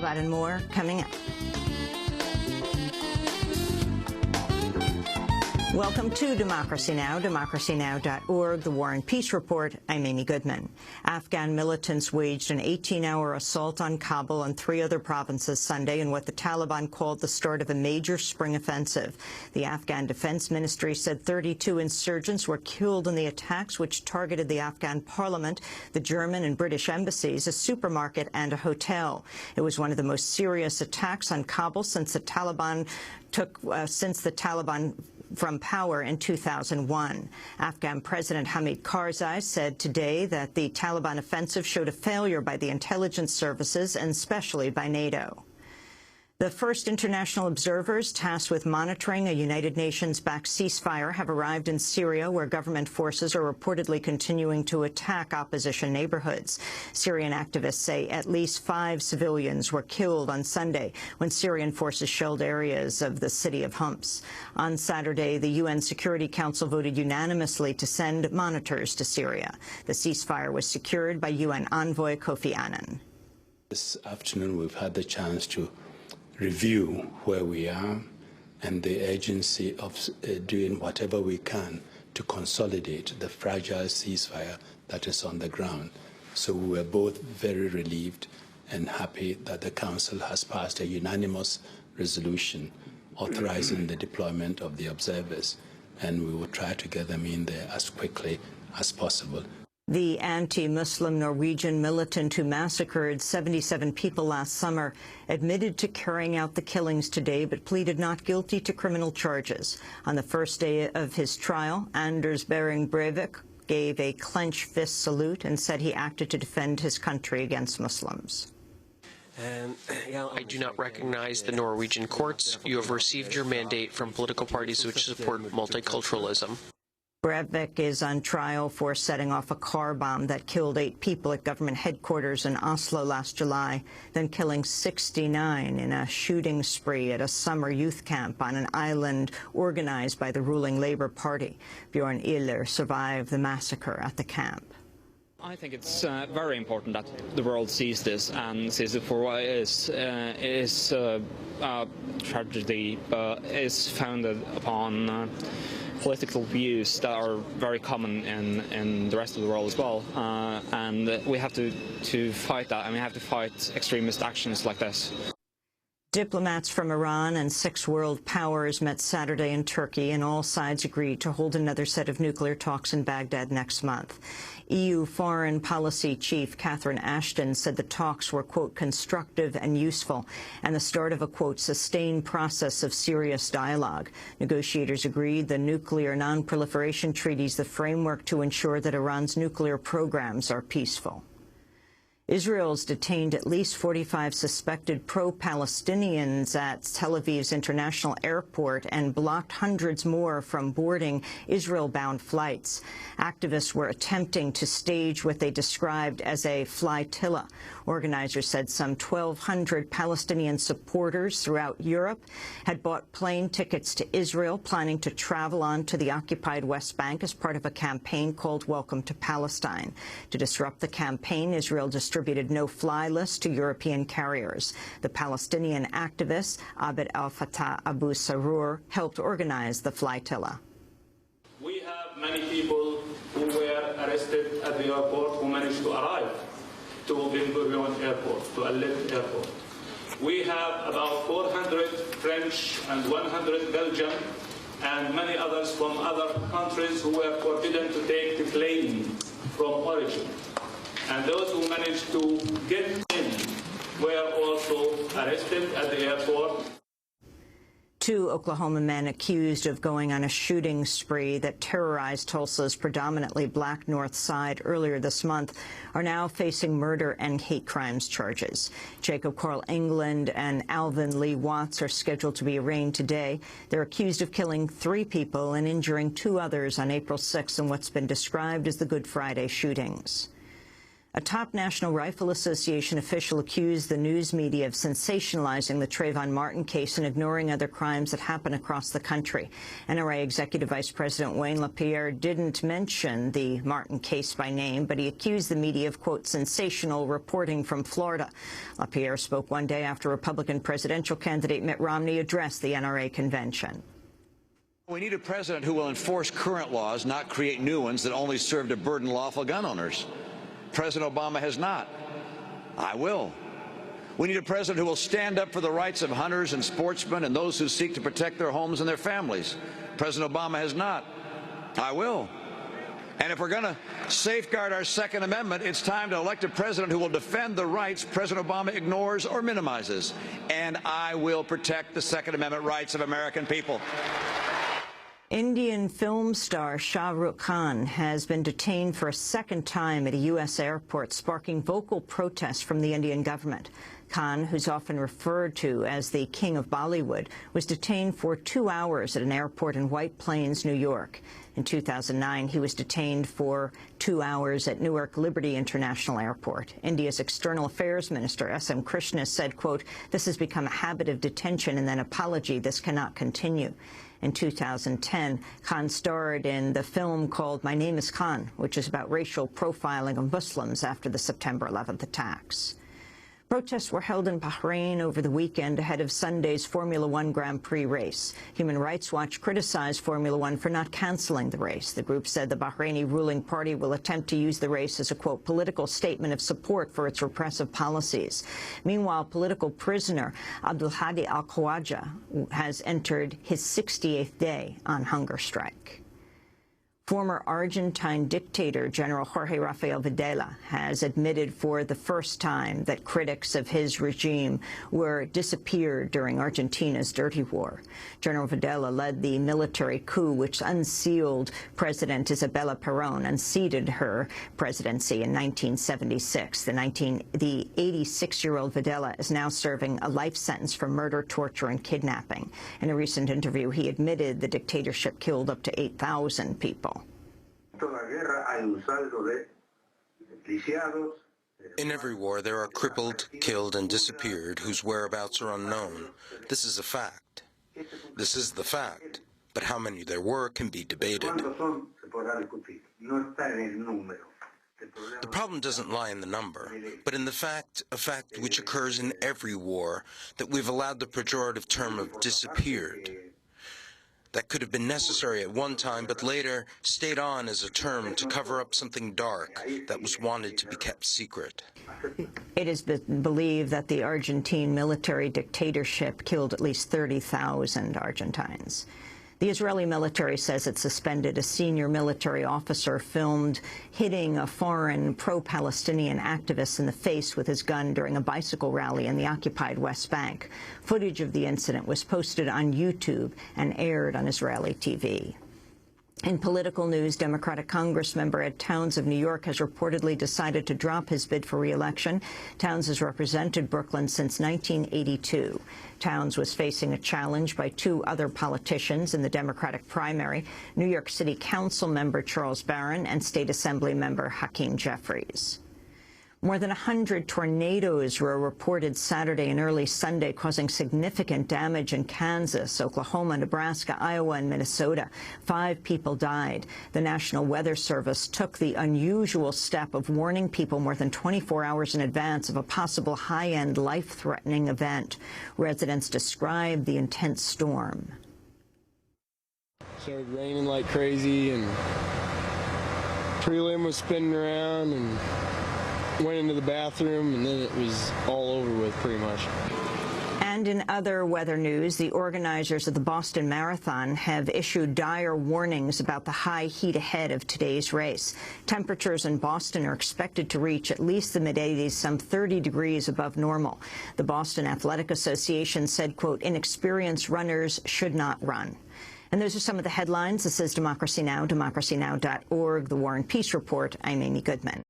that and more coming up. Welcome to Democracy Now!, democracynow.org, the War and Peace Report. I'm Amy Goodman. Afghan militants waged an 18-hour assault on Kabul and 3 other provinces Sunday in what the Taliban called the start of a major spring offensive. The Afghan Defense Ministry said 32 insurgents were killed in the attacks, which targeted the Afghan parliament, the German and British embassies, a supermarket and a hotel. It was one of the most serious attacks on Kabul since the Taliban from power in 2001. Afghan President Hamid Karzai said today that the Taliban offensive showed a failure by the intelligence services and especially by NATO. The first international observers tasked with monitoring a United Nations-backed ceasefire have arrived in Syria, where government forces are reportedly continuing to attack opposition neighborhoods. Syrian activists say at least 5 civilians were killed on Sunday when Syrian forces shelled areas of the city of Homs. On Saturday, the UN Security Council voted unanimously to send monitors to Syria. The ceasefire was secured by UN envoy Kofi Annan. This afternoon, we've had the chance to review where we are and the urgency of doing whatever we can to consolidate the fragile ceasefire that is on the ground. So we were both very relieved and happy that the Council has passed a unanimous resolution authorizing the deployment of the observers, and we will try to get them in there as quickly as possible. The anti-Muslim Norwegian militant who massacred 77 people last summer admitted to carrying out the killings today, but pleaded not guilty to criminal charges. On the first day of his trial, Anders Behring Breivik gave a clenched fist salute and said he acted to defend his country against Muslims. I do not recognize the Norwegian courts. You have received your mandate from political parties which support multiculturalism. Breivik is on trial for setting off a car bomb that killed 8 people at government headquarters in Oslo last July, then killing 69 in a shooting spree at a summer youth camp on an island organized by the ruling Labour Party. Bjorn Iller survived the massacre at the camp. I think it's very important that the world sees this and sees it for what it is. Tragedy is founded upon political views that are very common in the rest of the world as well, and we have to fight that, and we have to fight extremist actions like this. Diplomats from Iran and 6 world powers met Saturday in Turkey, and all sides agreed to hold another set of nuclear talks in Baghdad next month. EU Foreign Policy Chief Catherine Ashton said the talks were, quote, constructive and useful, and the start of a, quote, sustained process of serious dialogue. Negotiators agreed the nuclear non-proliferation treaty is the framework to ensure that Iran's nuclear programs are peaceful. Israel's detained at least 45 suspected pro-Palestinians at Tel Aviv's international airport and blocked hundreds more from boarding Israel-bound flights. Activists were attempting to stage what they described as a flotilla. Organizers said some 1,200 Palestinian supporters throughout Europe had bought plane tickets to Israel, planning to travel on to the occupied West Bank as part of a campaign called Welcome to Palestine. To disrupt the campaign, Israel distributed no-fly lists to European carriers. The Palestinian activist Abd al-Fattah Abu Sarur helped organize the flotilla. We have many people who were arrested at the airport who managed to arrive to Ben Gurion Airport, to Aleppo Airport. We have about 400 French and 100 Belgian and many others from other countries who were forbidden to take the plane from origin. And those who managed to get in were also arrested at the airport. 2 Oklahoma men accused of going on a shooting spree that terrorized Tulsa's predominantly black north side earlier this month are now facing murder and hate crimes charges. Jacob Carl England and Alvin Lee Watts are scheduled to be arraigned today. They're accused of killing 3 people and injuring 2 others on April 6th in what's been described as the Good Friday shootings. A top National Rifle Association official accused the news media of sensationalizing the Trayvon Martin case and ignoring other crimes that happen across the country. NRA Executive Vice President Wayne LaPierre didn't mention the Martin case by name, but he accused the media of, quote, sensational reporting from Florida. LaPierre spoke one day after Republican presidential candidate Mitt Romney addressed the NRA convention. We need a president who will enforce current laws, not create new ones that only serve to burden lawful gun owners. President Obama has not. I will. We need a president who will stand up for the rights of hunters and sportsmen and those who seek to protect their homes and their families. President Obama has not. I will. And if we're going to safeguard our Second Amendment, it's time to elect a president who will defend the rights President Obama ignores or minimizes. And I will protect the Second Amendment rights of American people. Indian film star Shah Rukh Khan has been detained for a second time at a U.S. airport, sparking vocal protests from the Indian government. Khan, who's often referred to as the King of Bollywood, was detained for 2 hours at an airport in White Plains, New York. In 2009, he was detained for 2 hours at Newark Liberty International Airport. India's External Affairs Minister S.M. Krishna said, quote, "This has become a habit of detention and then apology. This cannot continue." In 2010, Khan starred in the film called My Name is Khan, which is about racial profiling of Muslims after the September 11th attacks. Protests were held in Bahrain over the weekend ahead of Sunday's Formula One Grand Prix race. Human Rights Watch criticized Formula One for not canceling the race. The group said the Bahraini ruling party will attempt to use the race as a, quote, political statement of support for its repressive policies. Meanwhile, political prisoner Abdulhadi al-Khawaja has entered his 68th day on hunger strike. Former Argentine dictator General Jorge Rafael Videla has admitted for the first time that critics of his regime were disappeared during Argentina's dirty war. General Videla led the military coup which unsealed President Isabella Perón, unseated her presidency in 1976. The 86-year-old Videla is now serving a life sentence for murder, torture, and kidnapping. In a recent interview, he admitted the dictatorship killed up to 8,000 people. In every war, there are crippled, killed, and disappeared whose whereabouts are unknown. This is a fact. This is the fact. But how many there were can be debated. The problem doesn't lie in the number, but in the fact, a fact which occurs in every war, that we've allowed the pejorative term of disappeared. That could have been necessary at one time, but later stayed on as a term to cover up something dark that was wanted to be kept secret. It is believed that the Argentine military dictatorship killed at least 30,000 Argentines. The Israeli military says it suspended a senior military officer filmed hitting a foreign pro-Palestinian activist in the face with his gun during a bicycle rally in the occupied West Bank. Footage of the incident was posted on YouTube and aired on Israeli TV. In political news, Democratic Congressmember Ed Towns of New York has reportedly decided to drop his bid for re-election. Towns has represented Brooklyn since 1982. Towns was facing a challenge by two other politicians in the Democratic primary, New York City Council member Charles Barron and State Assembly member Hakeem Jeffries. More than 100 tornadoes were reported Saturday and early Sunday, causing significant damage in Kansas, Oklahoma, Nebraska, Iowa, and Minnesota. 5 people died. The National Weather Service took the unusual step of warning people more than 24 hours in advance of a possible high-end, life-threatening event. Residents described the intense storm. It started raining like crazy, and prelim was spinning around, and went into the bathroom, and then it was all over with pretty much. And in other weather news, the organizers of the Boston Marathon have issued dire warnings about the high heat ahead of today's race. Temperatures in Boston are expected to reach at least the mid-80s, some 30 degrees above normal. The Boston Athletic Association said, quote, inexperienced runners should not run. And those are some of the headlines. This is Democracy Now!, democracynow.org, The War and Peace Report. I'm Amy Goodman.